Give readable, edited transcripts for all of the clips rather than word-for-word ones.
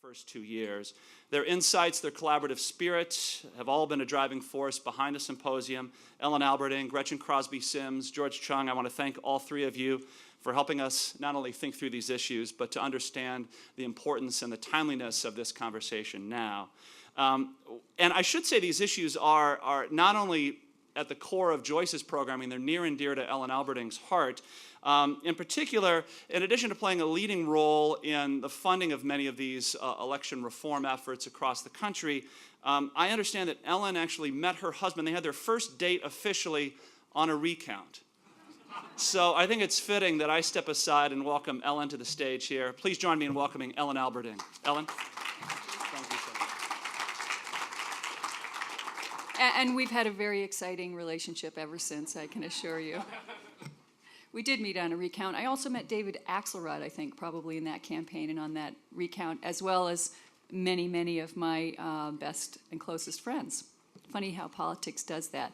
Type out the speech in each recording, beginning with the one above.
first 2 years. Their insights, their collaborative spirit have all been a driving force behind the symposium. Ellen Alberding, Gretchen Crosby Sims, George Chung, I want to thank all three of you for helping us not only think through these issues, but to understand the importance and the timeliness of this conversation now. And I should say these issues are not only at the core of Joyce's programming, they're near and dear to Ellen Alberding's heart. In particular, in addition to playing a leading role in the funding of many of these election reform efforts across the country, I understand that Ellen actually met her husband. They had their first date officially on a recount. So I think it's fitting that I step aside and welcome Ellen to the stage here. Please join me in welcoming Ellen Alberding. Ellen? Thank you so much. And we've had a very exciting relationship ever since, I can assure you. We did meet on a recount. I also met David Axelrod, I think, probably in that campaign and on that recount, as well as many, many of my best and closest friends. Funny how politics does that.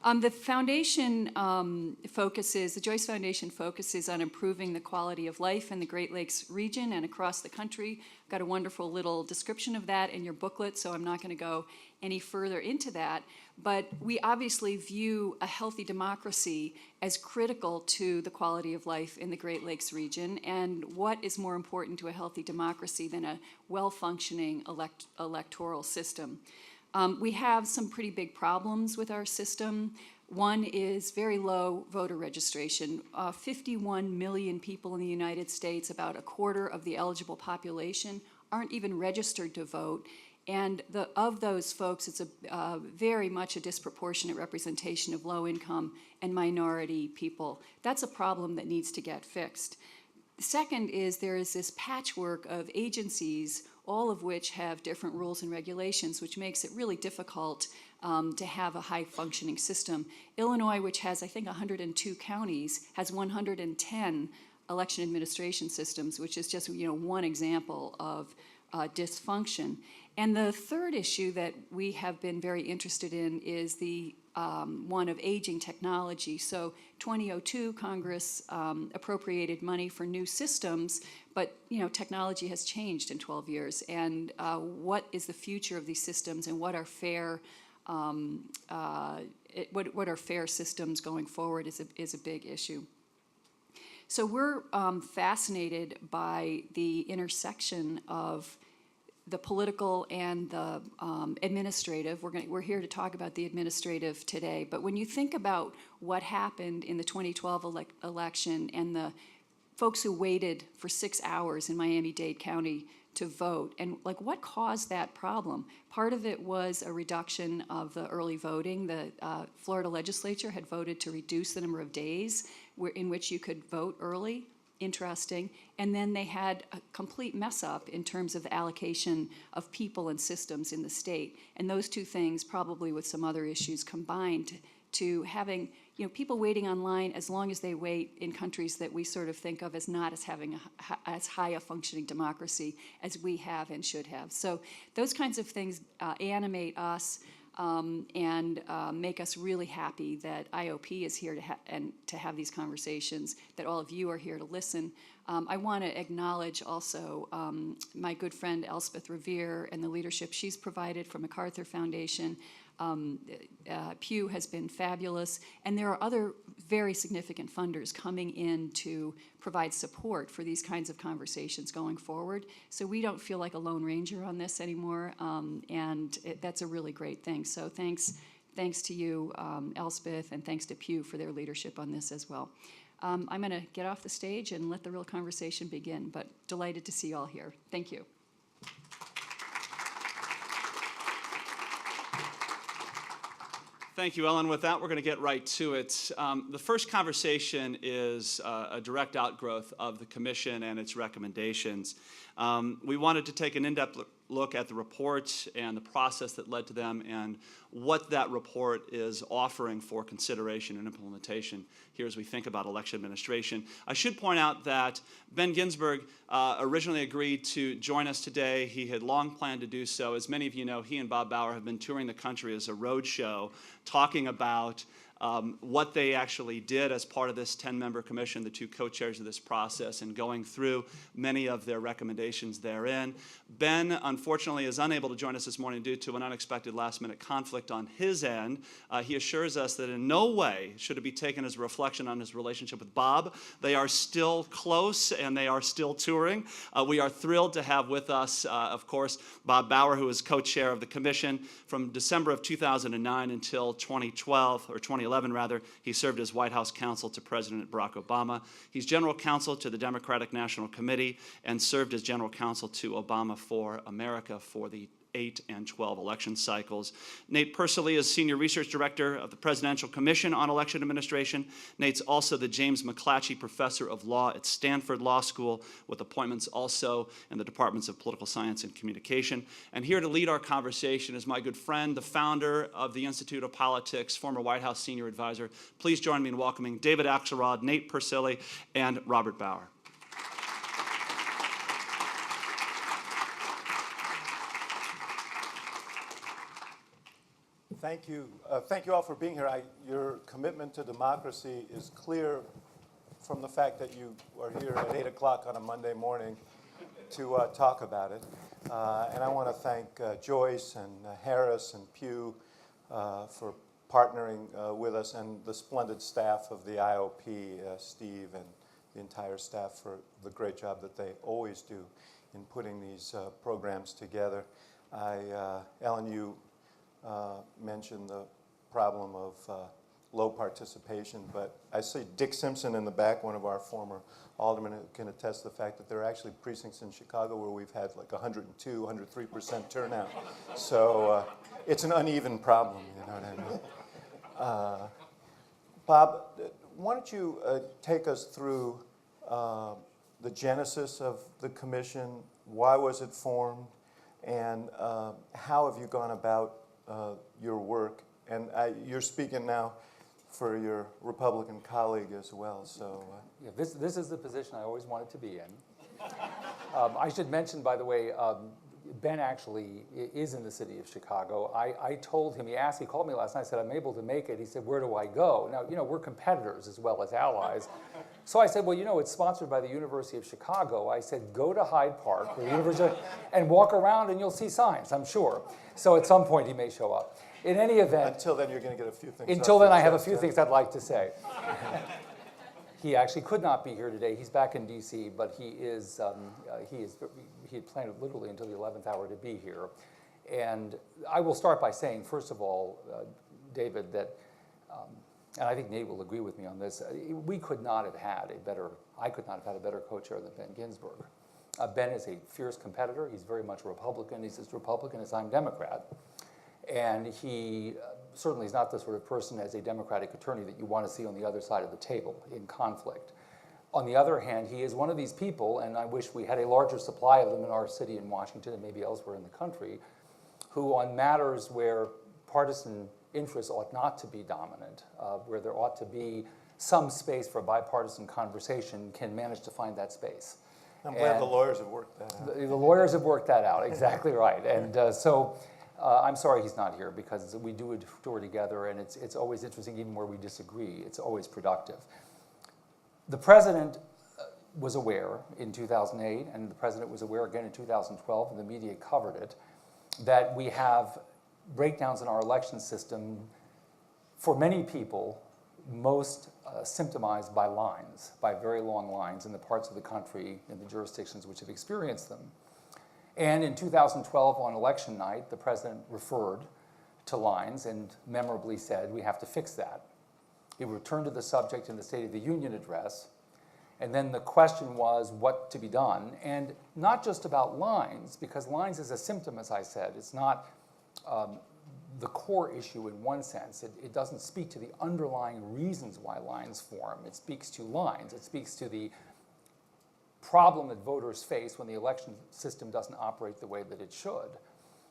The foundation the Joyce Foundation focuses on improving the quality of life in the Great Lakes region and across the country. I've got a wonderful little description of that in your booklet, so I'm not going to go any further into that. But we obviously view a healthy democracy as critical to the quality of life in the Great Lakes region. And what is more important to a healthy democracy than a well-functioning electoral system? We have some pretty big problems with our system. One is very low voter registration. 51 million people in the United States, about a quarter of the eligible population, aren't even registered to vote. And of those folks, it's very much a disproportionate representation of low-income and minority people. That's a problem that needs to get fixed. The second is there is this patchwork of agencies, all of which have different rules and regulations, which makes it really difficult to have a high-functioning system. Illinois, which has, I think, 102 counties, has 110 election administration systems, which is just one example of dysfunction. And the third issue that we have been very interested in is the one of aging technology. So 2002, Congress appropriated money for new systems, but technology has changed in 12 years. And what is the future of these systems, and what are fair what are fair systems going forward is a big issue. So we're fascinated by the intersection of the political and the administrative. We're here to talk about the administrative today. But when you think about what happened in the 2012 election and the folks who waited for 6 hours in Miami-Dade County to vote, and what caused that problem? Part of it was a reduction of the early voting. The Florida legislature had voted to reduce the number of days in which you could vote early. Interesting. And then they had a complete mess up in terms of the allocation of people and systems in the state. And those two things, probably with some other issues, combined to having people waiting online as long as they wait in countries that we sort of think of as not as having as high a functioning democracy as we have and should have. So those kinds of things animate us and make us really happy that IOP is here to have these conversations, that all of you are here to listen. I want to acknowledge also my good friend Elspeth Revere and the leadership she's provided from MacArthur Foundation. Pew has been fabulous, and there are other very significant funders coming in to provide support for these kinds of conversations going forward. So we don't feel like a lone ranger on this anymore, and that's a really great thing. So thanks to you, Elspeth, and thanks to Pew for their leadership on this as well. I'm going to get off the stage and let the real conversation begin, but delighted to see you all here. Thank you. Thank you, Ellen. With that, we're going to get right to it. The first conversation is a direct outgrowth of the Commission and its recommendations. We wanted to take an in-depth look at the report and the process that led to them and what that report is offering for consideration and implementation here as we think about election administration. I should point out that Ben Ginsberg originally agreed to join us today. He had long planned to do so. As many of you know, he and Bob Bauer have been touring the country as a road show talking about what they actually did as part of this 10-member commission, the two co-chairs of this process, and going through many of their recommendations therein. Ben, unfortunately, is unable to join us this morning due to an unexpected last-minute conflict on his end. He assures us that in no way should it be taken as a reflection on his relationship with Bob. They are still close, and they are still touring. We are thrilled to have with us, of course, Bob Bauer, who is co-chair of the commission from December of 2009 until 2012, or 2011 rather. He served as White House counsel to President Barack Obama. He's general counsel to the Democratic National Committee and served as general counsel to Obama for America for the 8 and 12 election cycles. Nate Persily is Senior Research Director of the Presidential Commission on Election Administration. Nate's also the James McClatchy Professor of Law at Stanford Law School, with appointments also in the Departments of Political Science and Communication. And here to lead our conversation is my good friend, the founder of the Institute of Politics, former White House Senior Advisor. Please join me in welcoming David Axelrod, Nate Persily, and Robert Bauer. Thank you. Thank you all for being here. Your commitment to democracy is clear from the fact that you are here at 8 o'clock on a Monday morning to talk about it. And I want to thank Joyce and Harris and Pugh for partnering with us, and the splendid staff of the IOP, Steve and the entire staff, for the great job that they always do in putting these programs together. Ellen, you mentioned the problem of low participation, but I see Dick Simpson in the back, one of our former aldermen, who can attest to the fact that there are actually precincts in Chicago where we've had like 102, 103% turnout. So it's an uneven problem, you know what I mean? Bob, why don't you take us through the genesis of the commission, why was it formed, and how have you gone about your work? And you're speaking now for your Republican colleague as well. So yeah, this is the position I always wanted to be in. I should mention, by the way, Ben actually is in the city of Chicago. I told him, he called me last night, said, I'm able to make it. He said, where do I go? Now, you know, we're competitors as well as allies. So I said, well, you know, it's sponsored by the University of Chicago. I said, go to Hyde Park, the University, and walk around and you'll see signs, I'm sure. So at some point he may show up. In any event. Until then, you're going to get a few things. Until then, I have a few things I'd like to say. He actually could not be here today. He's back in D.C., but he had planned literally until the 11th hour to be here. And I will start by saying, first of all, David, that, and I think Nate will agree with me on this, we could not have had I could not have had a better co-chair than Ben Ginsberg. Ben is a fierce competitor. He's very much a Republican. He's as Republican as I'm Democrat. And he certainly is not the sort of person as a Democratic attorney that you want to see on the other side of the table in conflict. On the other hand, he is one of these people, and I wish we had a larger supply of them in our city in Washington and maybe elsewhere in the country, who on matters where partisan interests ought not to be dominant, where there ought to be some space for bipartisan conversation, can manage to find that space. I'm glad the lawyers have worked that out. The lawyers have worked that out, exactly right. And so I'm sorry he's not here, because we do a tour together, and it's always interesting, even where we disagree. It's always productive. The president was aware in 2008, and the president was aware again in 2012, and the media covered it, that we have breakdowns in our election system, for many people, most symptomized by lines, by very long lines in the parts of the country, in the jurisdictions which have experienced them. And in 2012, on election night, the president referred to lines and memorably said, we have to fix that. He returned to the subject in the State of the Union address, and then the question was what to be done, and not just about lines, because lines is a symptom, as I said. It's not the core issue in one sense. It doesn't speak to the underlying reasons why lines form. It speaks to lines. It speaks to the problem that voters face when the election system doesn't operate the way that it should.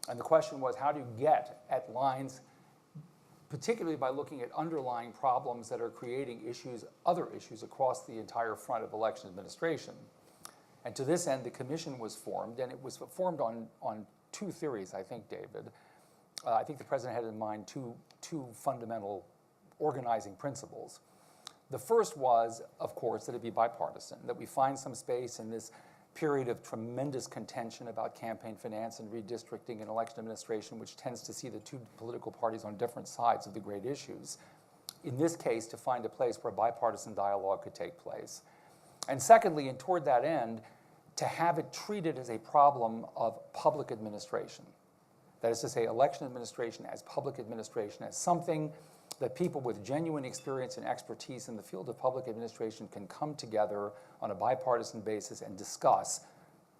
And the question was, how do you get at lines, particularly by looking at underlying problems that are creating issues, other issues across the entire front of election administration? And to this end, the commission was formed, and it was formed on two theories, I think, David. I think the president had in mind two fundamental organizing principles. The first was, of course, that it be bipartisan, that we find some space in this period of tremendous contention about campaign finance and redistricting and election administration, which tends to see the two political parties on different sides of the great issues. In this case, to find a place where bipartisan dialogue could take place. And secondly, and toward that end, to have it treated as a problem of public administration. That is to say, election administration as public administration, as something that people with genuine experience and expertise in the field of public administration can come together on a bipartisan basis and discuss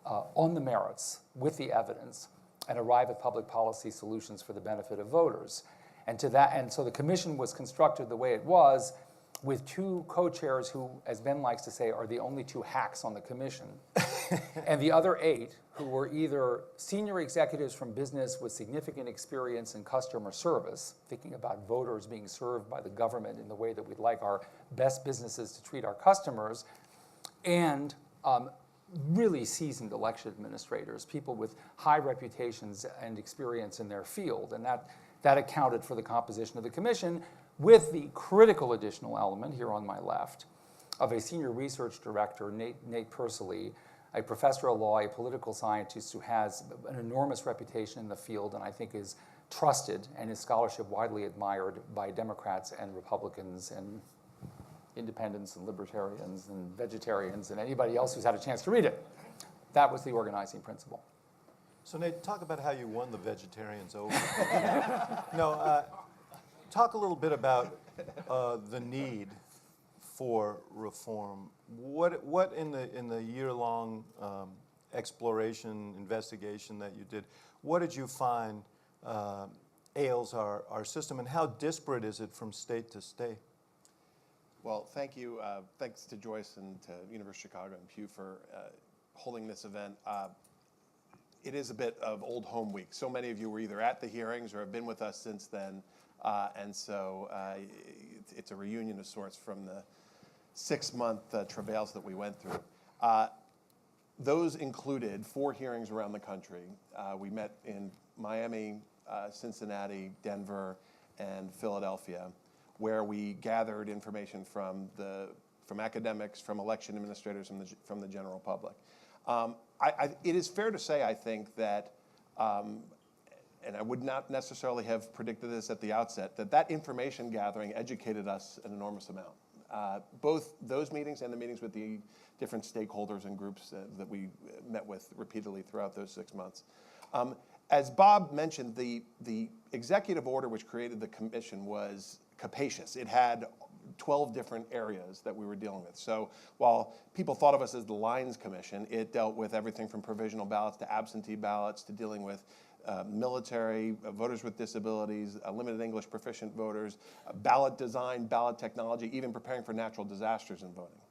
on the merits with the evidence and arrive at public policy solutions for the benefit of voters. And so the commission was constructed the way it was, with two co-chairs who, as Ben likes to say, are the only two hacks on the commission, and the other 8 who were either senior executives from business with significant experience in customer service, thinking about voters being served by the government in the way that we'd like our best businesses to treat our customers, and really seasoned election administrators, people with high reputations and experience in their field. And that accounted for the composition of the commission, with the critical additional element here on my left of a senior research director, Nate Persily, a professor of law, a political scientist who has an enormous reputation in the field and I think is trusted and his scholarship widely admired by Democrats and Republicans and independents and libertarians and vegetarians and anybody else who's had a chance to read it. That was the organizing principle. So Nate, talk about how you won the vegetarians over. No, talk a little bit about the need for reform. What in the year-long exploration, investigation that you did, what did you find ails our system, and how disparate is it from state to state? Well, thank you. Thanks to Joyce and to University of Chicago and Pew for holding this event. It is a bit of old home week. So many of you were either at the hearings or have been with us since then. And so it's a reunion of sorts from the 6-month travails that we went through. Those included 4 hearings around the country. We met in Miami, Cincinnati, Denver, and Philadelphia, where we gathered information from academics, from election administrators, from the general public. It is fair to say, I think, that and I would not necessarily have predicted this at the outset, that information gathering educated us an enormous amount. Both those meetings and the meetings with the different stakeholders and groups that we met with repeatedly throughout those 6 months. As Bob mentioned, the executive order which created the commission was capacious. It had 12 different areas that we were dealing with. So while people thought of us as the Lines Commission, it dealt with everything from provisional ballots to absentee ballots to dealing with military, voters with disabilities, limited English proficient voters, ballot design, ballot technology, even preparing for natural disasters in voting.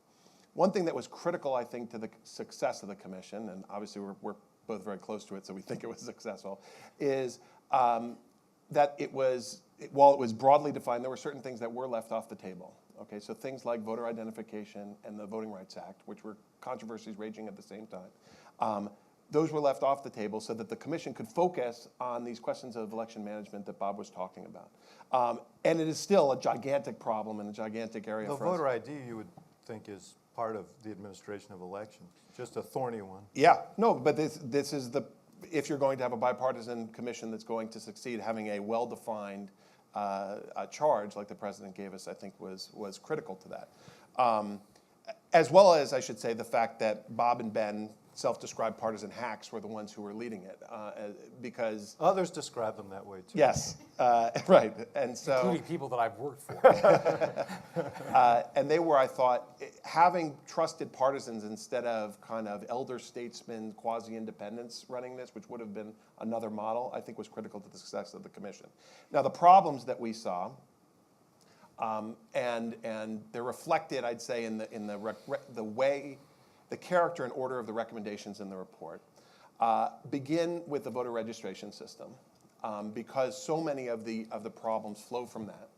One thing that was critical, I think, to the success of the commission, and obviously we're both very close to it, so we think it was successful, is that while it was broadly defined, there were certain things that were left off the table. Okay, so things like voter identification and the Voting Rights Act, which were controversies raging at the same time. Those were left off the table so that the commission could focus on these questions of election management that Bob was talking about. And it is still a gigantic problem and a gigantic area The for us. voter ID, you would think, is part of the administration of elections, just a thorny one. Yeah, no, but this is if you're going to have a bipartisan commission that's going to succeed, having a well-defined charge like the president gave us, I think was critical to that. As well as, I should say, the fact that Bob and Ben, self-described partisan hacks, were the ones who were leading it, because Others describe them that way, too. yes, right, and so Including people that I've worked for. and they were, I thought, having trusted partisans instead of kind of elder statesmen, quasi-independents running this, which would have been another model, I think was critical to the success of the commission. Now, the problems that we saw, and they're reflected, I'd say, in the way, the character and order of the recommendations in the report, begin with the voter registration system, because so many of the problems flow from that.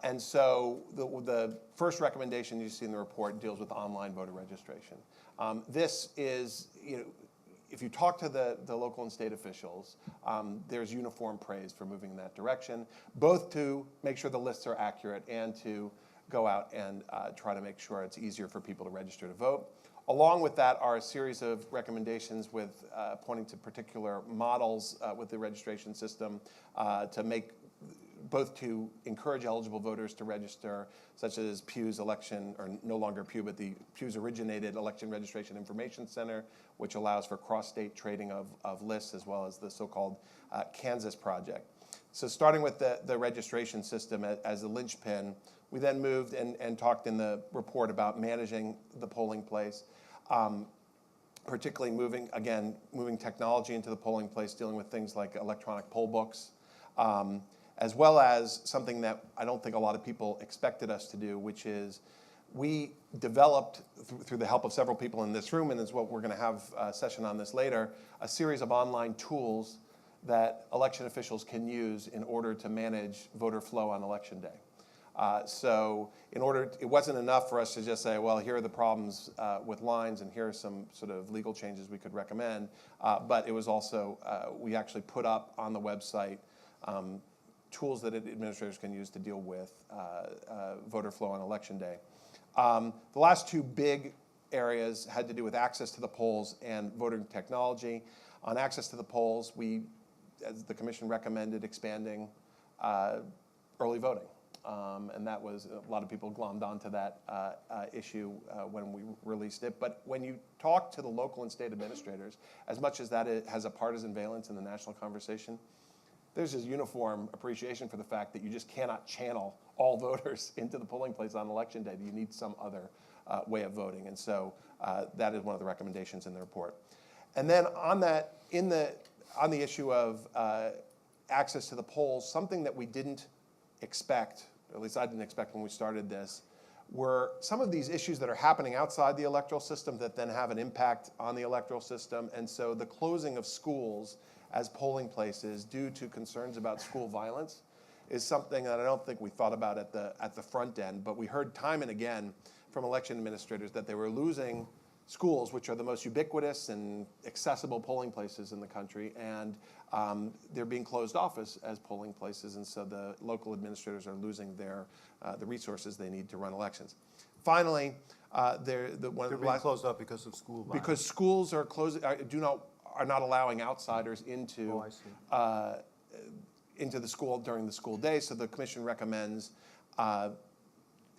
And so the first recommendation you see in the report deals with online voter registration. This is, if you talk to the local and state officials, there's uniform praise for moving in that direction, both to make sure the lists are accurate and to go out and try to make sure it's easier for people to register to vote. Along with that are a series of recommendations with pointing to particular models with the registration system to make both to encourage eligible voters to register, such as Pew's election, or no longer Pew, but the Pew's originated Election Registration Information Center, which allows for cross-state trading of lists, as well as the so-called Kansas Project. So starting with the registration system as a linchpin, we then moved and talked in the report about managing the polling place, particularly moving technology into the polling place, dealing with things like electronic poll books, as well as something that I don't think a lot of people expected us to do, which is we developed, through the help of several people in this room, and is what we're going to have a session on this later, a series of online tools that election officials can use in order to manage voter flow on election day. So it wasn't enough for us to just say, well, here are the problems with lines and here are some sort of legal changes we could recommend, but it was also, we actually put up on the website tools that administrators can use to deal with voter flow on election day. The last two big areas had to do with access to the polls and voting technology. On access to the polls, we, as the commission recommended, expanding early voting. And that was, a lot of people glommed onto that issue when we released it. But when you talk to the local and state administrators, as much as that has a partisan valence in the national conversation, there's this uniform appreciation for the fact that you just cannot channel all voters into the polling place on election day. You need some other way of voting. And so that is one of the recommendations in the report. And then on that, on the issue of access to the polls, something that we didn't expect, or at least I didn't expect when we started this, were some of these issues that are happening outside the electoral system that then have an impact on the electoral system. And so the closing of schools as polling places due to concerns about school violence is something that I don't think we thought about at the front end, but we heard time and again from election administrators that they were losing schools, which are the most ubiquitous and accessible polling places in the country, and they're being closed off as polling places, and so the local administrators are losing the resources they need to run elections. Finally, they're being closed up because of school violence. Because schools are closing, are not allowing outsiders into the school during the school day. So the commission recommends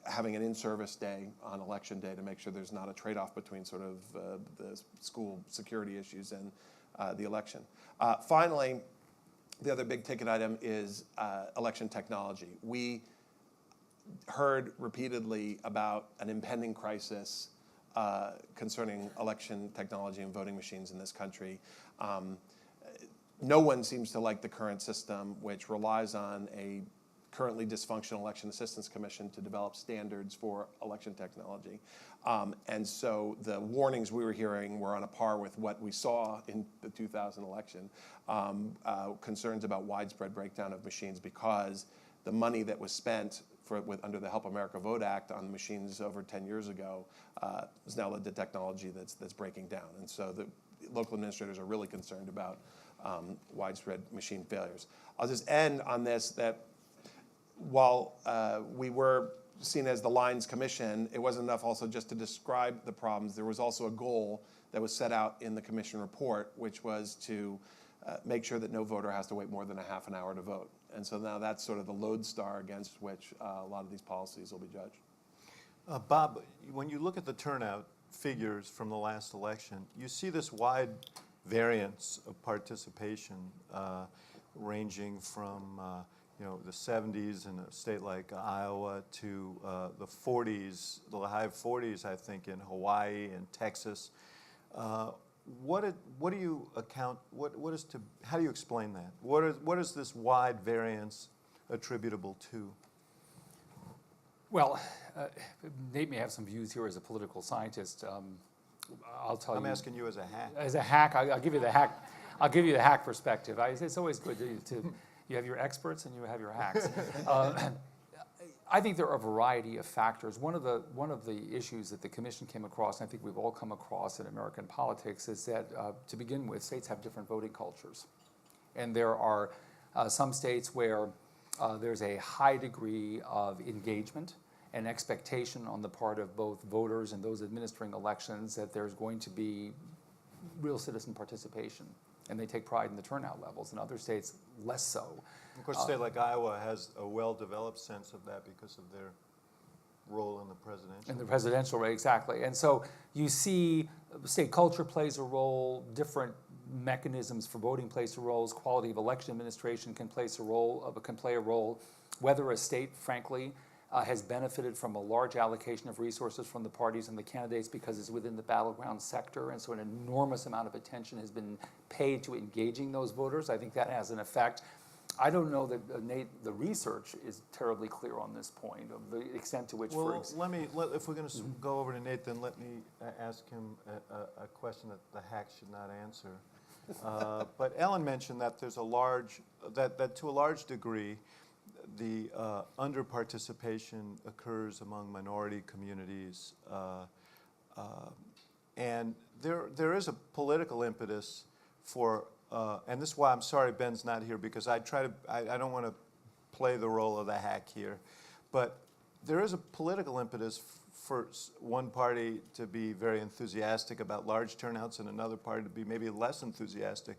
having an in-service day on election day to make sure there's not a trade-off between sort of the school security issues and the election. Finally, the other big ticket item is election technology. We heard repeatedly about an impending crisis concerning election technology and voting machines in this country. No one seems to like the current system, which relies on a currently dysfunctional Election Assistance Commission to develop standards for election technology. And so the warnings we were hearing were on a par with what we saw in the 2000 election, concerns about widespread breakdown of machines because the money that was spent under the Help America Vote Act on machines over 10 years ago has now led to technology that's breaking down. And so the local administrators are really concerned about widespread machine failures. I'll just end on this, that while we were seen as the Lines Commission, it wasn't enough also just to describe the problems. There was also a goal that was set out in the commission report, which was to make sure that no voter has to wait more than a half an hour to vote. And so now that's sort of the lodestar against which a lot of these policies will be judged. Bob, when you look at the turnout figures from the last election, you see this wide variance of participation ranging from the 70s in a state like Iowa to the 40s, the high 40s, I think, in Hawaii and Texas. What do you account? How do you explain that? What is this wide variance attributable to? Well, Nate may have some views here as a political scientist. I'll tell you. I'm asking you as a hack. As a hack, I'll give you the hack. I'll give you the hack perspective. It's always good to you have your experts and you have your hacks. I think there are a variety of factors. One of the issues that the commission came across, and I think we've all come across in American politics, is that to begin with, states have different voting cultures, and there are some states where there's a high degree of engagement and expectation on the part of both voters and those administering elections that there's going to be real citizen participation, and they take pride in the turnout levels. In other states, less so. Of course, a state like Iowa has a well-developed sense of that because of their role in the presidential. In the presidential race, exactly. And so you see state culture plays a role, different mechanisms for voting plays a role, quality of election administration can play a role, whether a state, frankly, has benefited from a large allocation of resources from the parties and the candidates because it's within the battleground sector, and so an enormous amount of attention has been paid to engaging those voters. I think that has an effect. I don't know that, Nate, the research is terribly clear on this point of the extent to which, Well, if we're going to go over to Nate, then let me ask him a question that the hack should not answer. But Ellen mentioned that there's that to a large degree, the under-participation occurs among minority communities, and there is a political impetus for, and this is why I'm sorry Ben's not here, because I don't want to play the role of the hack here, but there is a political impetus for one party to be very enthusiastic about large turnouts and another party to be maybe less enthusiastic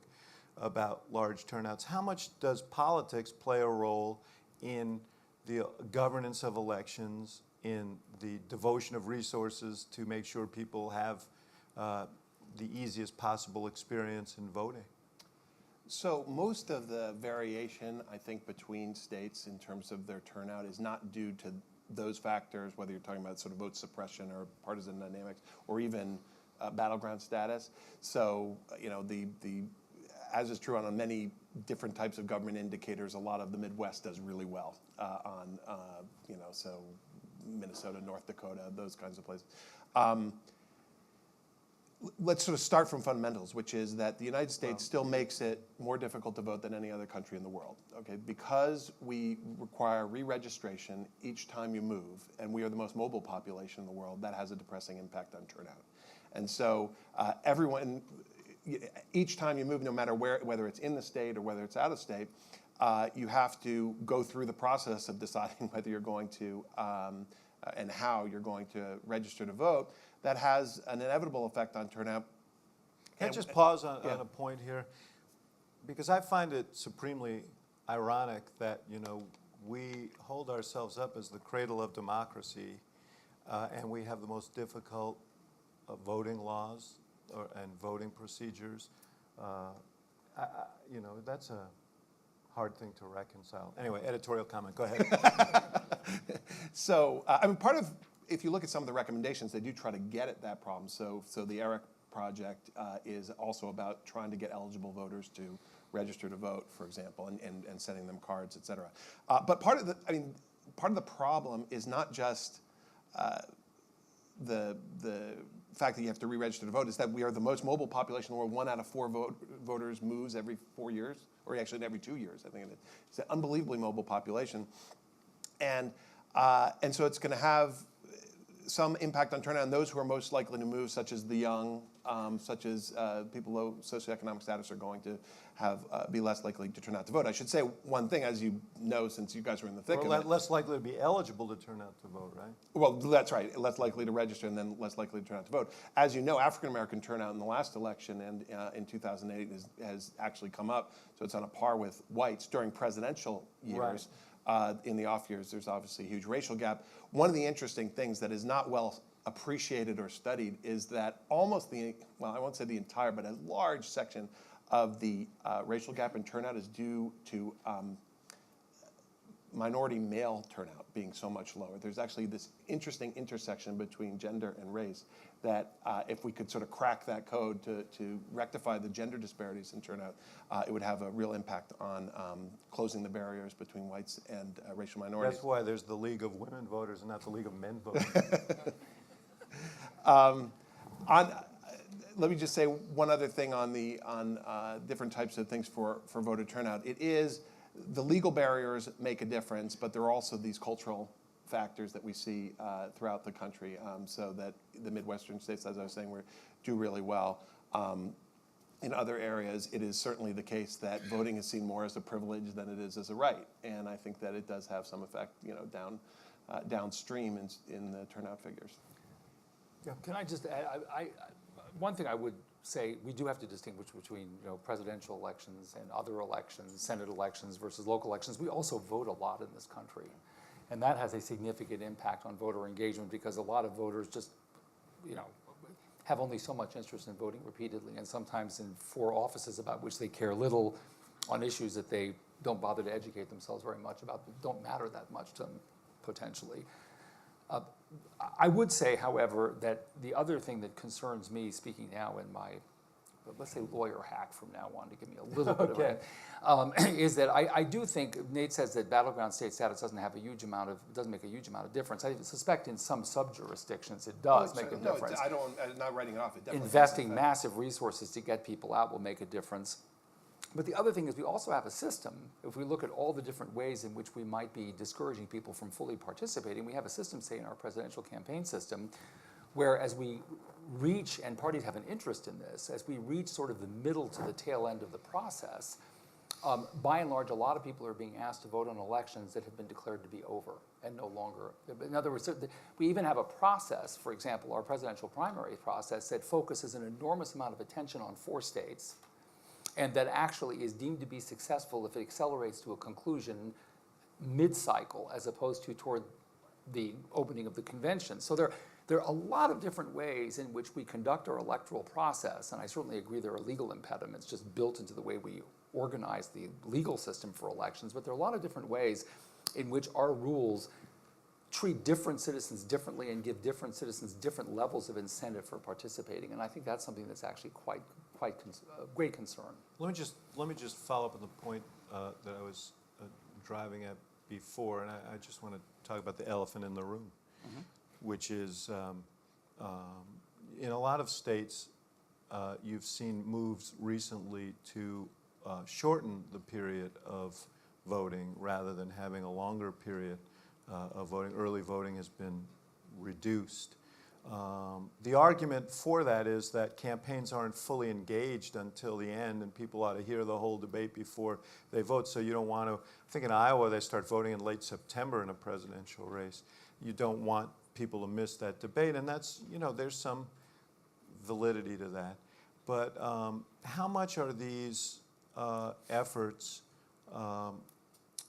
about large turnouts. How much does politics play a role in the governance of elections, in the devotion of resources to make sure people have the easiest possible experience in voting? So most of the variation, I think, between states in terms of their turnout is not due to those factors, whether you're talking about sort of vote suppression or partisan dynamics or even battleground status. So, you know, as is true on many different types of government indicators, a lot of the Midwest does really well on, you know, so Minnesota, North Dakota, those kinds of places. Let's sort of start from fundamentals, which is that the United States still makes it more difficult to vote than any other country in the world, okay? Because we require re-registration each time you move, and we are the most mobile population in the world, that has a depressing impact on turnout. And so each time you move, no matter whether it's in the state or whether it's out of state, you have to go through the process of deciding whether you're going to and how you're going to register to vote. That has an inevitable effect on turnout. Can I just pause on a point here? Because I find it supremely ironic that, you know, we hold ourselves up as the cradle of democracy, and we have the most difficult voting laws and voting procedures. You know, that's a hard thing to reconcile. Anyway, editorial comment, go ahead. So, I mean, if you look at some of the recommendations, they do try to get at that problem. So the ERIC project is also about trying to get eligible voters to register to vote, for example, and sending them cards, et cetera. But part of the problem is not just the fact that you have to re-register to vote, is that we are the most mobile population in the world. 1 out of 4 voters moves every 4 years, or actually every 2 years, I think it is. It's an unbelievably mobile population. And so it's going to have some impact on turnout, and those who are most likely to move, such as the young, such as people low socioeconomic status, are going to be less likely to turn out to vote. I should say one thing, as you know, since you guys were in the thick of it. Less likely to be eligible to turn out to vote, right? Well, that's right. Less likely to register and then less likely to turn out to vote. As you know, African-American turnout in the last election and in 2008 has actually come up, so it's on a par with whites during presidential years. Right. In the off years, there's obviously a huge racial gap. One of the interesting things that is not well appreciated or studied is that I won't say the entire, but a large section of the racial gap in turnout is due to minority male turnout being so much lower. There's actually this interesting intersection between gender and race that if we could sort of crack that code to rectify the gender disparities in turnout, it would have a real impact on closing the barriers between whites and racial minorities. That's why there's the League of Women Voters and not the League of Men Voters. Let me just say one other thing on different types of things for voter turnout. It is the legal barriers make a difference, but there are also these cultural factors that we see throughout the country, so that the Midwestern states, as I was saying, do really well. In other areas, it is certainly the case that voting is seen more as a privilege than it is as a right, and I think that it does have some effect, downstream in the turnout figures. Yeah, can I just add, one thing I would say, we do have to distinguish between presidential elections and other elections, Senate elections versus local elections. We also vote a lot in this country, and that has a significant impact on voter engagement because a lot of voters just, have only so much interest in voting repeatedly, and sometimes for offices about which they care little, on issues that they don't bother to educate themselves very much about, that don't matter that much to them potentially. I would say, however, that the other thing that concerns me, speaking now in my, let's say, lawyer hack from now on, to give me a little bit of it, is that I do think, Nate says that battleground state status doesn't make a huge amount of difference. I suspect in some sub-jurisdictions it does make a difference. I'm not writing it off. It definitely Investing massive resources to get people out will make a difference. But the other thing is we also have a system. If we look at all the different ways in which we might be discouraging people from fully participating, we have a system, say, in our presidential campaign system, where as we reach, and parties have an interest in this, as we reach sort of the middle to the tail end of the process, by and large, a lot of people are being asked to vote on elections that have been declared to be over and no longer. In other words, we even have a process, for example, our presidential primary process, that focuses an enormous amount of attention on 4 states, and that actually is deemed to be successful if it accelerates to a conclusion mid-cycle as opposed to toward the opening of the convention. So there are a lot of different ways in which we conduct our electoral process, and I certainly agree there are legal impediments just built into the way we organize the legal system for elections, but there are a lot of different ways in which our rules treat different citizens differently and give different citizens different levels of incentive for participating, and I think that's something that's actually quite great concern. Let me just follow up on the point that I was driving at before, and I just want to talk about the elephant in the room, which is in a lot of states, you've seen moves recently to shorten the period of voting rather than having a longer period of voting. Early voting has been reduced. The argument for that is that campaigns aren't fully engaged until the end, and people ought to hear the whole debate before they vote. So you don't want to, I think in Iowa they start voting in late September in a presidential race. You don't want people to miss that debate, and that's, there's some validity to that. But how much are these efforts,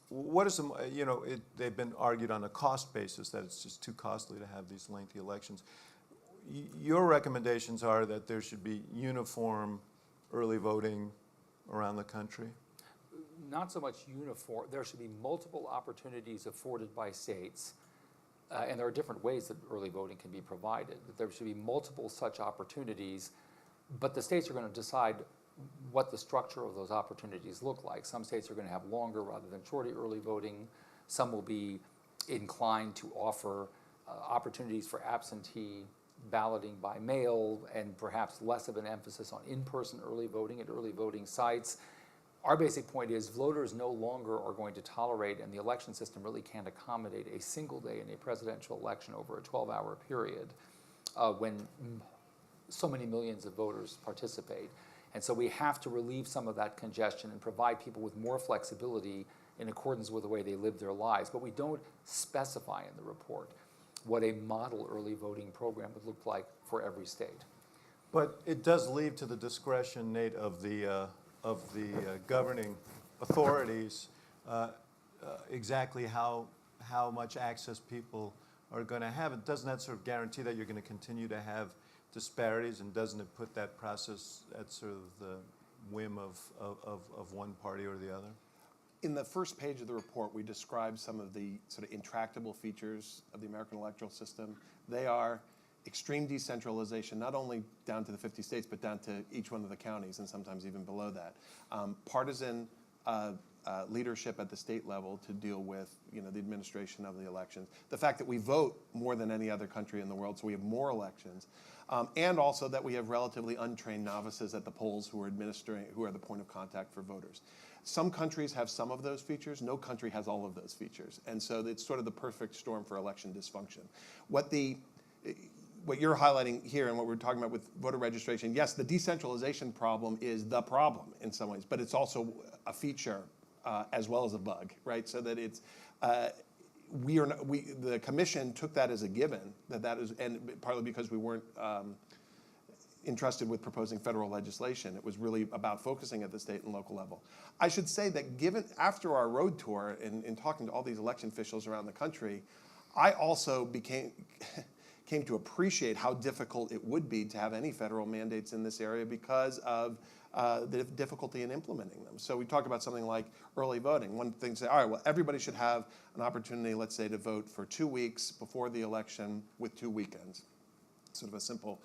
what is the, they've been argued on a cost basis that it's just too costly to have these lengthy elections. Your recommendations are that there should be uniform early voting around the country? Not so much uniform. There should be multiple opportunities afforded by states, and there are different ways that early voting can be provided. There should be multiple such opportunities, but the states are going to decide what the structure of those opportunities look like. Some states are going to have longer rather than shorter early voting. Some will be inclined to offer opportunities for absentee balloting by mail and perhaps less of an emphasis on in-person early voting at early voting sites. Our basic point is voters no longer are going to tolerate, and the election system really can't accommodate, a single day in a presidential election over a 12-hour period when so many millions of voters participate. And so we have to relieve some of that congestion and provide people with more flexibility in accordance with the way they live their lives. But we don't specify in the report what a model early voting program would look like for every state. But it does leave to the discretion, Nate, of the governing authorities exactly how much access people are going to have. It doesn't that sort of guarantee that you're going to continue to have disparities, and doesn't it put that process at sort of the whim of one party or the other? In the first page of the report, we describe some of the sort of intractable features of the American electoral system. They are extreme decentralization, not only down to the 50 states, but down to each one of the counties, and sometimes even below that. Partisan leadership at the state level to deal with, the administration of the elections. The fact that we vote more than any other country in the world, so we have more elections. And also that we have relatively untrained novices at the polls who are the point of contact for voters. Some countries have some of those features. No country has all of those features. And so it's sort of the perfect storm for election dysfunction. What you're highlighting here and what we're talking about with voter registration, yes, the decentralization problem is the problem in some ways, but it's also a feature as well as a bug, right? So that it's, the commission took that as a given, that is, and partly because we weren't entrusted with proposing federal legislation. It was really about focusing at the state and local level. I should say that given, after our road tour and talking to all these election officials around the country, I also came to appreciate how difficult it would be to have any federal mandates in this area because of the difficulty in implementing them. So we talk about something like early voting. One thing to say, all right, well, everybody should have an opportunity, let's say, to vote for 2 weeks before the election with 2 weekends. Sort of a simple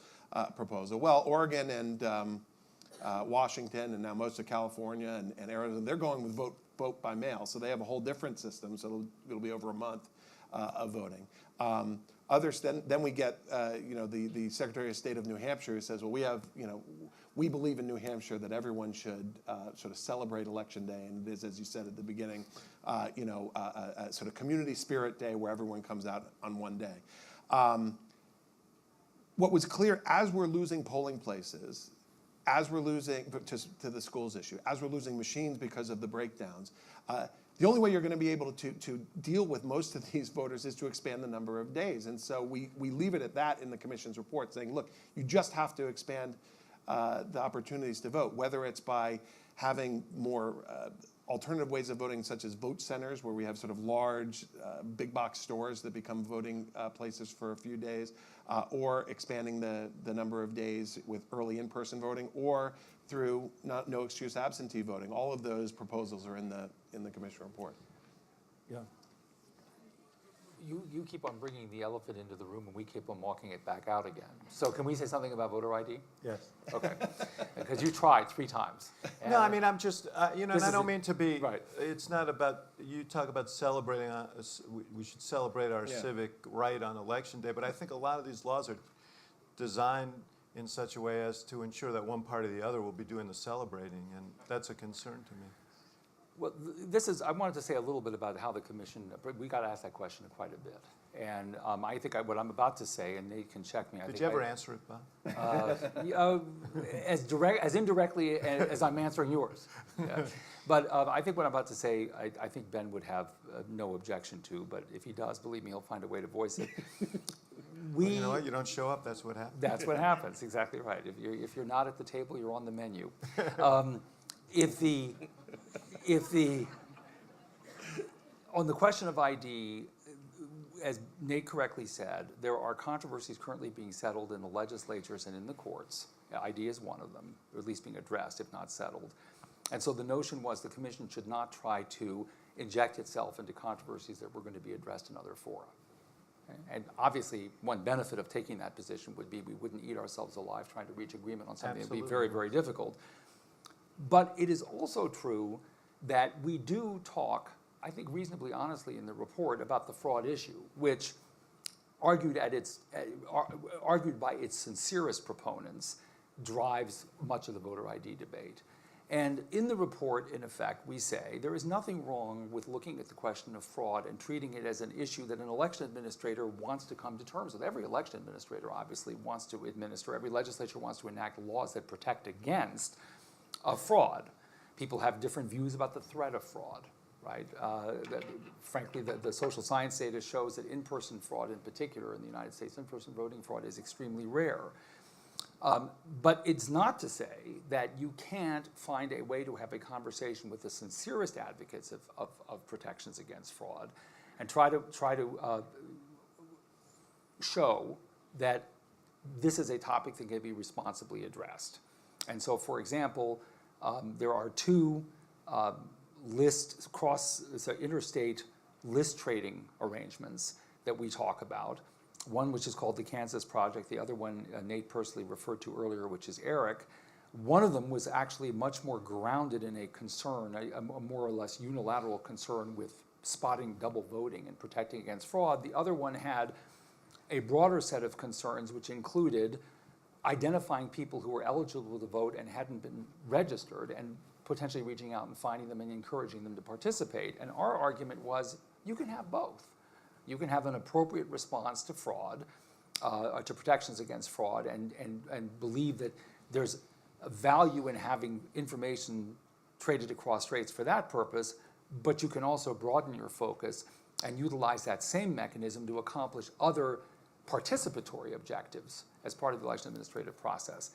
proposal. Well, Oregon and Washington and now most of California and Arizona, they're going with vote by mail. So they have a whole different system. So it'll be over a month of voting. Others, then we get, the Secretary of State of New Hampshire who says, well, we believe in New Hampshire that everyone should sort of celebrate Election Day, and it is, as you said at the beginning, a sort of community spirit day where everyone comes out on one day. What was clear as we're losing polling places, as we're losing, to the schools issue, as we're losing machines because of the breakdowns, the only way you're going to be able to deal with most of these voters is to expand the number of days. And so we leave it at that in the commission's report, saying, look, you just have to expand the opportunities to vote, whether it's by having more alternative ways of voting, such as vote centers, where we have sort of large big box stores that become voting places for a few days, or expanding the number of days with early in-person voting, or through no excuse absentee voting. All of those proposals are in the commission report. Yeah. You keep on bringing the elephant into the room and we keep on walking it back out again. So can we say something about voter ID? Yes. Okay. Because you tried 3 times. No, I mean, I'm just, and This I is don't a- mean to be, right. it's not about, you talk about celebrating, we should celebrate our Yeah. civic right on Election Day, but I think a lot of these laws are designed in such a way as to ensure that one party or the other will be doing the celebrating, and that's a concern to me. Well, I wanted to say a little bit about how the commission, we got asked that question quite a bit. And I think what I'm about to say, and Nate can check me. Did you ever answer it, Bob? As indirectly as I'm answering yours. Yeah. But I think what I'm about to say, I think Ben would have no objection to, but if he does, believe me, he'll find a way to voice it. Well, you know what, you don't show up, that's what happens. That's what happens, exactly right. If you're not at the table, you're on the menu. On the question of ID, as Nate correctly said, there are controversies currently being settled in the legislatures and in the courts. ID is one of them, or at least being addressed, if not settled. And so the notion was the commission should not try to inject itself into controversies that were going to be addressed in other fora. Okay? And obviously, one benefit of taking that position would be we wouldn't eat ourselves alive trying to reach agreement on something that would be very, very difficult. But it is also true that we do talk, I think reasonably honestly in the report, about the fraud issue, which argued by its sincerest proponents drives much of the voter ID debate. And in the report, in effect, we say there is nothing wrong with looking at the question of fraud and treating it as an issue that an election administrator wants to come to terms with. Every election administrator obviously wants to administer, every legislature wants to enact laws that protect against fraud. People have different views about the threat of fraud, right? Frankly, the social science data shows that in-person fraud in particular in the United States, in-person voting fraud is extremely rare. But it's not to say that you can't find a way to have a conversation with the sincerest advocates of protections against fraud and try to show that this is a topic that can be responsibly addressed. And so, for example, there are 2 interstate list trading arrangements that we talk about. One which is called the Kansas Project, the other one Nate personally referred to earlier, which is ERIC. One of them was actually much more grounded in a concern, a more or less unilateral concern with spotting double voting and protecting against fraud. The other one had a broader set of concerns, which included identifying people who were eligible to vote and hadn't been registered and potentially reaching out and finding them and encouraging them to participate. And our argument was, you can have both. You can have an appropriate response to fraud, to protections against fraud, and believe that there's a value in having information traded across states for that purpose, but you can also broaden your focus and utilize that same mechanism to accomplish other participatory objectives as part of the election administrative process.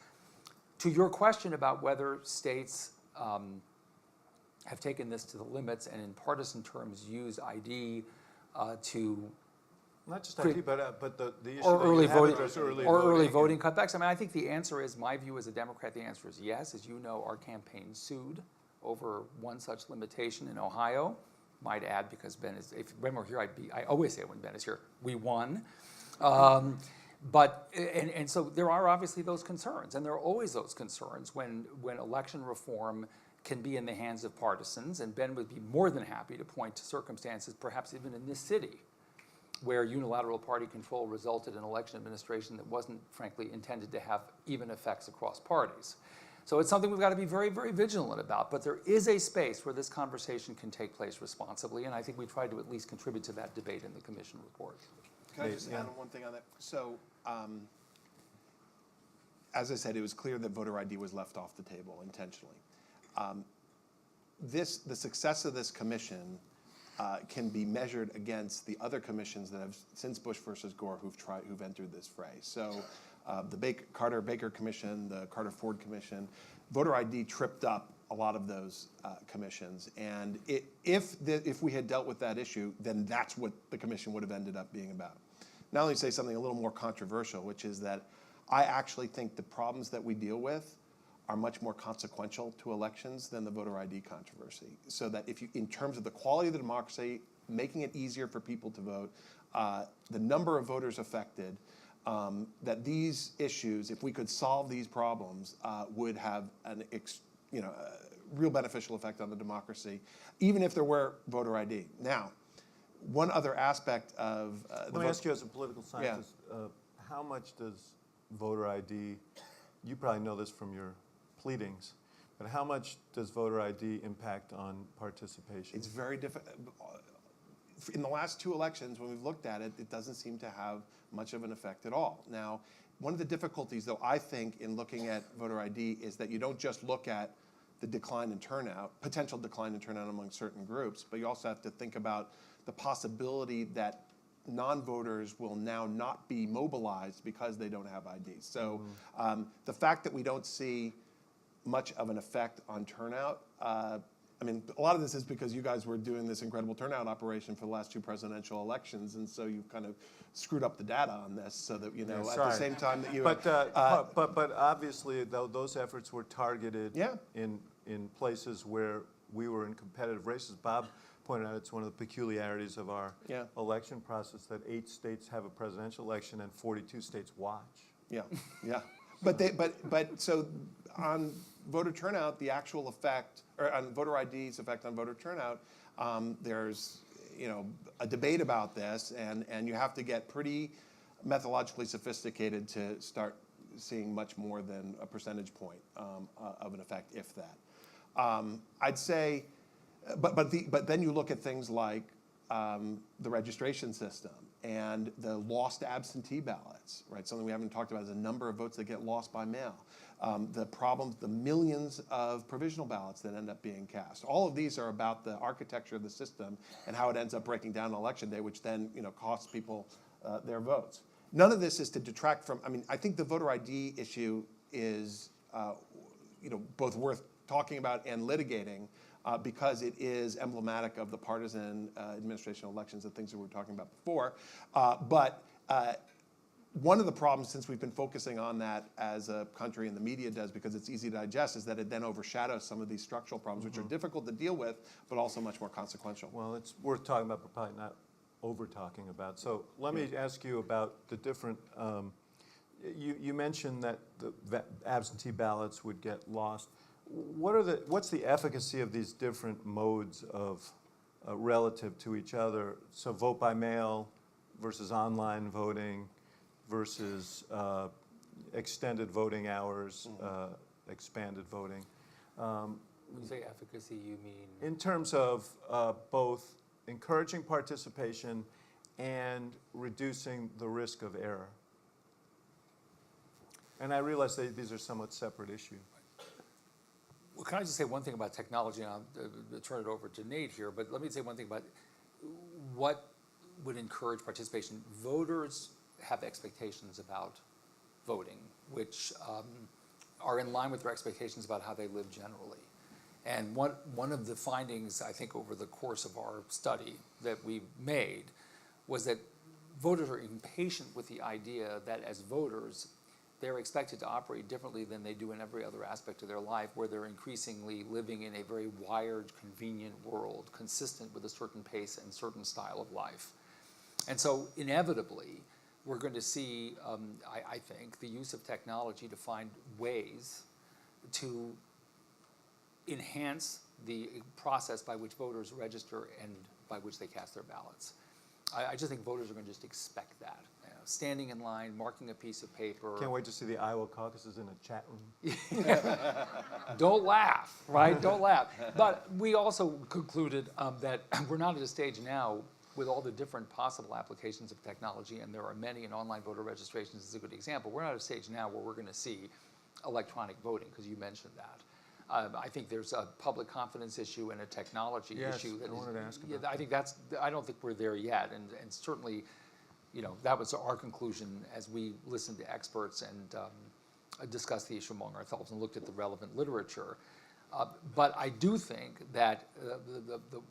To your question about whether states have taken this to the limits and in partisan terms use ID to Not just ID, but the issue or that you early have voting, addressed, early voting cutbacks. I mean, I think the answer is, my view as a Democrat, the answer is yes. As you know, our campaign sued over one such limitation in Ohio. Might add, because Ben is, if Ben were here, I always say it when Ben is here, we won. And so there are obviously those concerns, and there are always those concerns when election reform can be in the hands of partisans, and Ben would be more than happy to point to circumstances, perhaps even in this city, where unilateral party control resulted in election administration that wasn't, frankly, intended to have even effects across parties. So it's something we've got to be very, very vigilant about, but there is a space where this conversation can take place responsibly, and I think we tried to at least contribute to that debate in the commission report. Can I just add one thing on that? So, as I said, it was clear that voter ID was left off the table intentionally. The success of this commission can be measured against the other commissions that have, since Bush versus Gore, who've entered this fray. So, the Carter-Baker Commission, the Carter-Ford Commission, voter ID tripped up a lot of those commissions. And if we had dealt with that issue, then that's what the commission would have ended up being about. Now let me say something a little more controversial, which is that I actually think the problems that we deal with are much more consequential to elections than the voter ID controversy. So that in terms of the quality of the democracy, making it easier for people to vote, the number of voters affected, that these issues, if we could solve these problems, would have a real beneficial effect on the democracy, even if there were voter ID. Now, one other aspect of Let me ask you, as a political scientist, how much does voter ID, you probably know this from your pleadings, but how much does voter ID impact on participation? It's very difficult. In the last two elections, when we've looked at it, it doesn't seem to have much of an effect at all. Now, one of the difficulties, though, I think, in looking at voter ID is that you don't just look at the decline in turnout, potential decline in turnout among certain groups, but you also have to think about the possibility that non-voters will now not be mobilized because they don't have IDs. So the fact that we don't see much of an effect on turnout, I mean, a lot of this is because you guys were doing this incredible turnout operation for the last two presidential elections, and so you kind of screwed up the data on this so that, at the same time that you... But obviously, those efforts were targeted Yeah. in places where we were in competitive races. Bob pointed out it's one of the peculiarities of our election process that 8 states have a presidential election and 42 states watch. Yeah, yeah. But so on voter turnout, the actual effect, or on voter ID's effect on voter turnout, there's a debate about this, and you have to get pretty methodologically sophisticated to start seeing much more than a percentage point of an effect, if that. I'd say, but then you look at things like the registration system and the lost absentee ballots, right? Something we haven't talked about is the number of votes that get lost by mail. The problems, the millions of provisional ballots that end up being cast. All of these are about the architecture of the system and how it ends up breaking down on election day, which then costs people their votes. None of this is to detract from, I think the voter ID issue is both worth talking about and litigating because it is emblematic of the partisan administration elections and things that we were talking about before. But one of the problems, since we've been focusing on that as a country and the media does because it's easy to digest, is that it then overshadows some of these structural problems, which are difficult to deal with, but also much more consequential. Well, it's worth talking about, but probably not over-talking about. So let me ask you about the different, you mentioned that the absentee ballots would get lost. What's the efficacy of these different modes of relative to each other? So vote by mail versus online voting versus extended voting hours, expanded voting. When you say efficacy, you mean? In terms of both encouraging participation and reducing the risk of error. And I realize that these are somewhat separate issues. Well, can I just say one thing about technology, and I'll turn it over to Nate here, but let me say one thing about what would encourage participation. Voters have expectations about voting, which are in line with their expectations about how they live generally. And one of the findings, I think, over the course of our study that we made was that voters are impatient with the idea that as voters, they're expected to operate differently than they do in every other aspect of their life, where they're increasingly living in a very wired, convenient world, consistent with a certain pace and certain style of life. And so inevitably, we're going to see, I think, the use of technology to find ways to enhance the process by which voters register and by which they cast their ballots. I just think voters are going to just expect that. You know, standing in line, marking a piece of paper. Can't wait to see the Iowa caucuses in a chat room. Don't laugh, right? Don't laugh. But we also concluded that we're not at a stage now with all the different possible applications of technology, and there are many, and online voter registrations is a good example. We're not at a stage now where we're going to see electronic voting, because you mentioned that. I think there's a public confidence issue and a technology Yes, issue. I wanted to ask about I think I don't think we're there yet, and certainly, you know, that was our conclusion as we listened to experts and discussed the issue among ourselves and looked at the relevant literature. But I do think that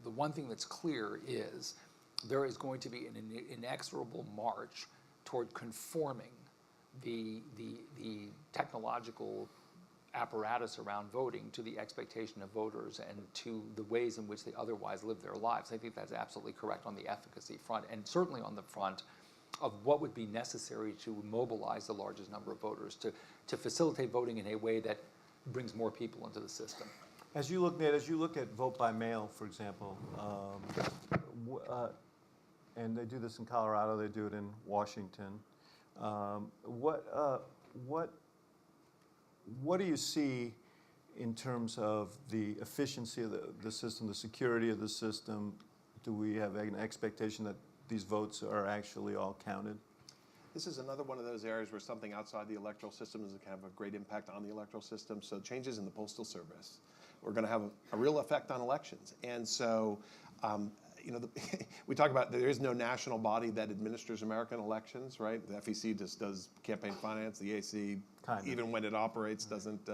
the one thing that's clear is there is going to be an inexorable march toward conforming the technological apparatus around voting to the expectation of voters and to the ways in which they otherwise live their lives. I think that's absolutely correct on the efficacy front, and certainly on the front of what would be necessary to mobilize the largest number of voters to facilitate voting in a way that brings more people into the system. As you look, Nate, as you look at vote by mail, for example, and they do this in Colorado, they do it in Washington. What do you see in terms of the efficiency of the system, the security of the system? Do we have an expectation that these votes are actually all counted? This is another one of those areas where something outside the electoral system is going to have a great impact on the electoral system. So changes in the Postal Service are going to have a real effect on elections. And so, you know, we talk about there is no national body that administers American elections, right? The FEC just does campaign finance. The AC, even when it operates, doesn't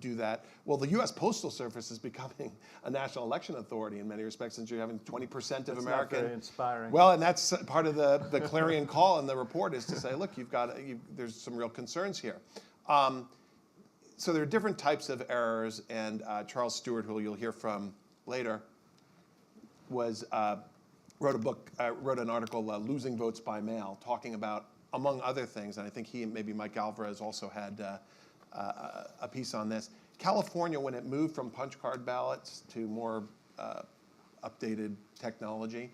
do that. Well, the U.S. Postal Service is becoming a national election authority in many respects, since you're having 20% of American. Not very inspiring. Well, and that's part of the clarion call in the report is to say, look, there's some real concerns here. So there are different types of errors, and Charles Stewart, who you'll hear from later, wrote an article, Losing Votes by Mail, talking about, among other things, and I think he and maybe Mike Alvarez also had a piece on this. California, when it moved from punch card ballots to more updated technology,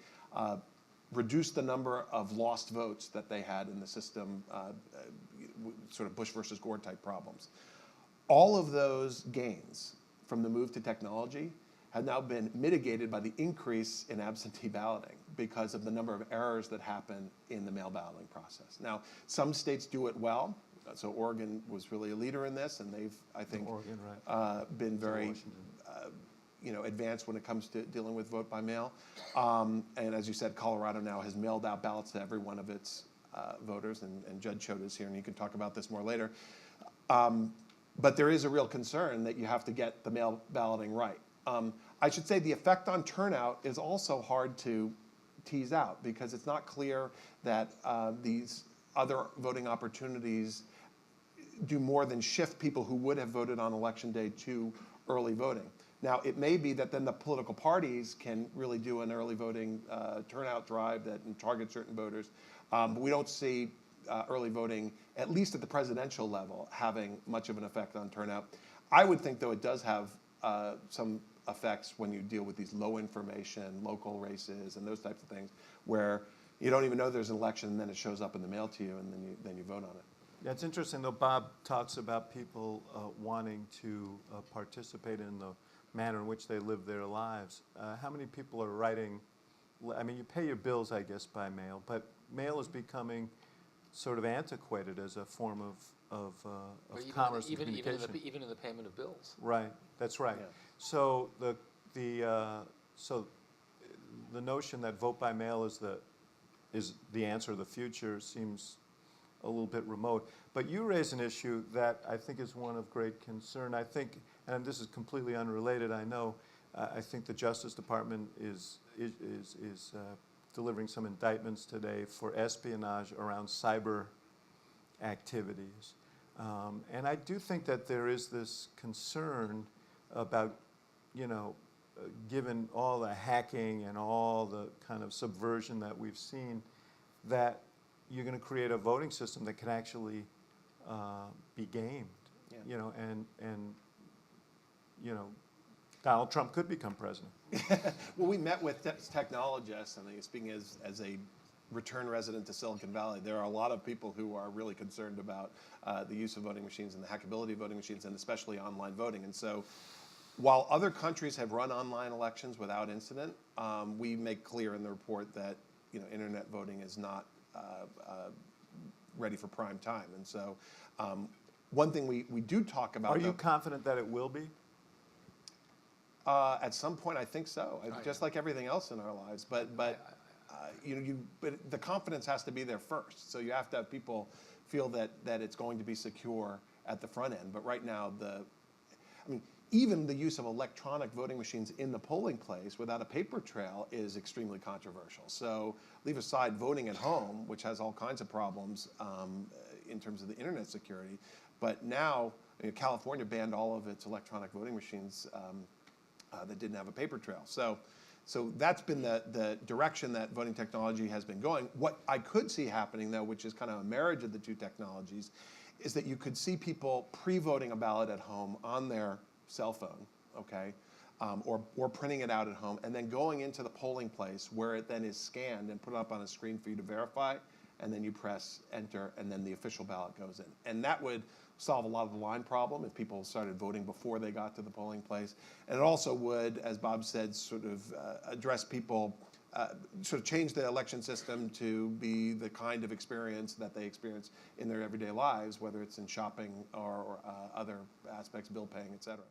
reduced the number of lost votes that they had in the system, sort of Bush versus Gore type problems. All of those gains from the move to technology have now been mitigated by the increase in absentee balloting because of the number of errors that happen in the mail balloting process. Now, some states do it well. So Oregon was really a leader in this, and they've, I think, Oregon, right. Been very advanced when it comes to dealing with vote by mail. And as you said, Colorado now has mailed out ballots to every one of its voters, and Judd Choate is here, and you can talk about this more later. But there is a real concern that you have to get the mail balloting right. I should say the effect on turnout is also hard to tease out because it's not clear that these other voting opportunities do more than shift people who would have voted on election day to early voting. Now, it may be that then the political parties can really do an early voting turnout drive that and target certain voters. But we don't see early voting, at least at the presidential level, having much of an effect on turnout. I would think, though, it does have some effects when you deal with these low information, local races, and those types of things, where you don't even know there's an election, and then it shows up in the mail to you, and then you vote on it. Yeah, it's interesting, though. Bob talks about people wanting to participate in the manner in which they live their lives. How many people are writing? I mean, you pay your bills, I guess, by mail, but mail is becoming sort of antiquated as a form of Or commerce and even in communication. even in the payment of bills. Right, that's right. Yeah. So so the notion that vote by mail is the answer of the future seems a little bit remote. But you raise an issue that I think is one of great concern. I think, and this is completely unrelated, I know, I think the Justice Department is delivering some indictments today for espionage around cyber activities. And I do think that there is this concern about, given all the hacking and all the kind of subversion that we've seen, that you're going to create a voting system that can actually be gamed. Yeah. And Donald Trump could become president. Well, we met with technologists, and speaking as a return resident to Silicon Valley, there are a lot of people who are really concerned about the use of voting machines and the hackability of voting machines, and especially online voting. And so, while other countries have run online elections without incident, we make clear in the report that internet voting is not ready for prime time. And so, one thing we do talk about. Are you confident that it will be? At some point, I think so. Just like everything else in our lives, but but the confidence has to be there first. So you have to have people feel that it's going to be secure at the front end. But right now, even the use of electronic voting machines in the polling place without a paper trail is extremely controversial. So leave aside voting at home, which has all kinds of problems in terms of the internet security. But now, California banned all of its electronic voting machines that didn't have a paper trail. So that's been the direction that voting technology has been going. What I could see happening, though, which is kind of a marriage of the two technologies, is that you could see people pre-voting a ballot at home on their cell phone, okay, or printing it out at home, and then going into the polling place where it then is scanned and put up on a screen for you to verify, and then you press enter, and then the official ballot goes in. And that would solve a lot of the line problem if people started voting before they got to the polling place. And it also would, as Bob said, sort of address people, sort of change the election system to be the kind of experience that they experience in their everyday lives, whether it's in shopping or other aspects, bill paying, et cetera.